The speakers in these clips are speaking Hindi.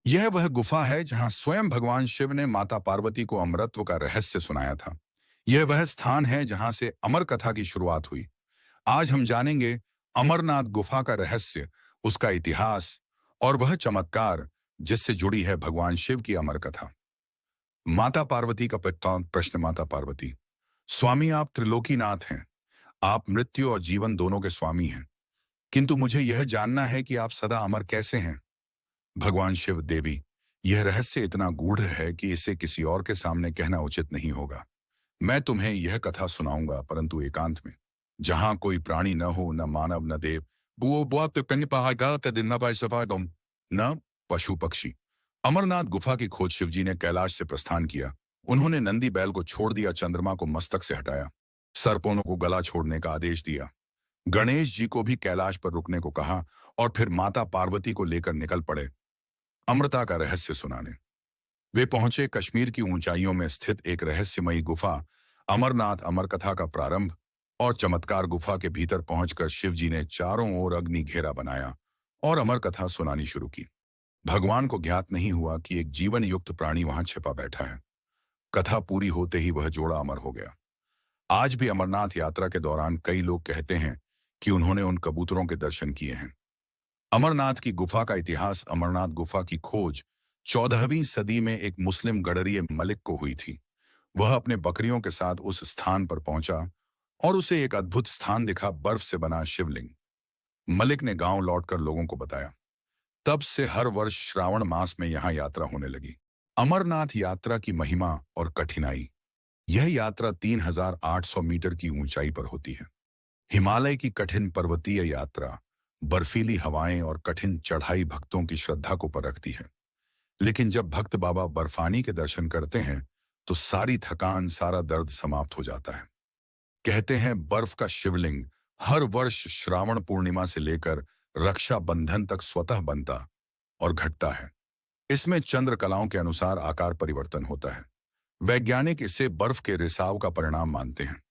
यह वह गुफा है जहां स्वयं भगवान शिव ने माता पार्वती को अमरत्व का रहस्य सुनाया था। यह वह स्थान है जहां से अमर कथा की शुरुआत हुई। आज हम जानेंगे अमरनाथ गुफा का रहस्य, उसका इतिहास और वह चमत्कार जिससे जुड़ी है भगवान शिव की अमर कथा। माता पार्वती का प्रश्न। माता पार्वती: स्वामी, आप त्रिलोकीनाथ हैं। आप मृत्यु और जीवन दोनों के स्वामी हैं, किंतु मुझे यह जानना है कि आप सदा अमर कैसे हैं। भगवान शिव: देवी, यह रहस्य इतना गूढ़ है कि इसे किसी और के सामने कहना उचित नहीं होगा। मैं तुम्हें यह कथा सुनाऊंगा, परंतु एकांत में, जहां कोई प्राणी न हो, न मानव न देव, न पशु पक्षी। अमरनाथ गुफा की खोज शिवजी ने कैलाश से प्रस्थान किया। उन्होंने नंदी बैल को छोड़ दिया, चंद्रमा को मस्तक से हटाया, सर्पों को गला छोड़ने का आदेश दिया, गणेश जी को भी कैलाश पर रुकने को कहा और फिर माता पार्वती को लेकर निकल पड़े अमृता का रहस्य सुनाने। वे पहुंचे कश्मीर की ऊंचाइयों में स्थित एक रहस्यमयी गुफा, अमरनाथ। अमर कथा का प्रारंभ और चमत्कार। गुफा के भीतर पहुंचकर शिवजी ने चारों ओर अग्नि घेरा बनाया और अमर कथा सुनानी शुरू की। भगवान को ज्ञात नहीं हुआ कि एक जीवन युक्त प्राणी वहां छिपा बैठा है। कथा पूरी होते ही वह जोड़ा अमर हो गया। आज भी अमरनाथ यात्रा के दौरान कई लोग कहते हैं कि उन्होंने उन कबूतरों के दर्शन किए हैं। अमरनाथ की गुफा का इतिहास। अमरनाथ गुफा की खोज 14वीं सदी में एक मुस्लिम गडरिये मलिक को हुई थी। वह अपने बकरियों के साथ उस स्थान पर पहुंचा और उसे एक अद्भुत स्थान दिखा, बर्फ से बना शिवलिंग। मलिक ने गांव लौटकर लोगों को बताया। तब से हर वर्ष श्रावण मास में यहां यात्रा होने लगी। अमरनाथ यात्रा की महिमा और कठिनाई। यह यात्रा 3800 मीटर की ऊंचाई पर होती है। हिमालय की कठिन पर्वतीय यात्रा, बर्फीली हवाएं और कठिन चढ़ाई भक्तों की श्रद्धा को परखती है। लेकिन जब भक्त बाबा बर्फानी के दर्शन करते हैं तो सारी थकान, सारा दर्द समाप्त हो जाता है। कहते हैं बर्फ का शिवलिंग हर वर्ष श्रावण पूर्णिमा से लेकर रक्षा बंधन तक स्वतः बनता और घटता है। इसमें चंद्र कलाओं के अनुसार आकार परिवर्तन होता है। वैज्ञानिक इसे बर्फ के रिसाव का परिणाम मानते हैं।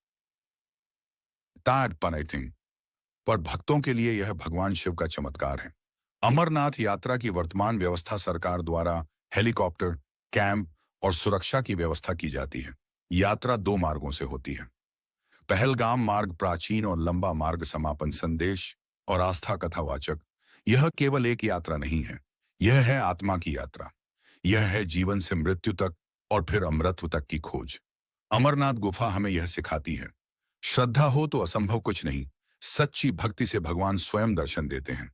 पर भक्तों के लिए यह भगवान शिव का चमत्कार है। अमरनाथ यात्रा की वर्तमान व्यवस्था सरकार द्वारा हेलीकॉप्टर, कैंप और सुरक्षा की व्यवस्था की जाती है। यात्रा 2 मार्गों से होती है। पहलगाम मार्ग प्राचीन और लंबा मार्ग, समापन संदेश और आस्था कथावाचक। यह केवल एक यात्रा नहीं है, यह है आत्मा की यात्रा। यह है जीवन से मृत्यु तक और फिर अमरत्व तक की खोज। अमरनाथ गुफा हमें यह सिखाती है, श्रद्धा हो तो असंभव कुछ नहीं। सच्ची भक्ति से भगवान स्वयं दर्शन देते हैं।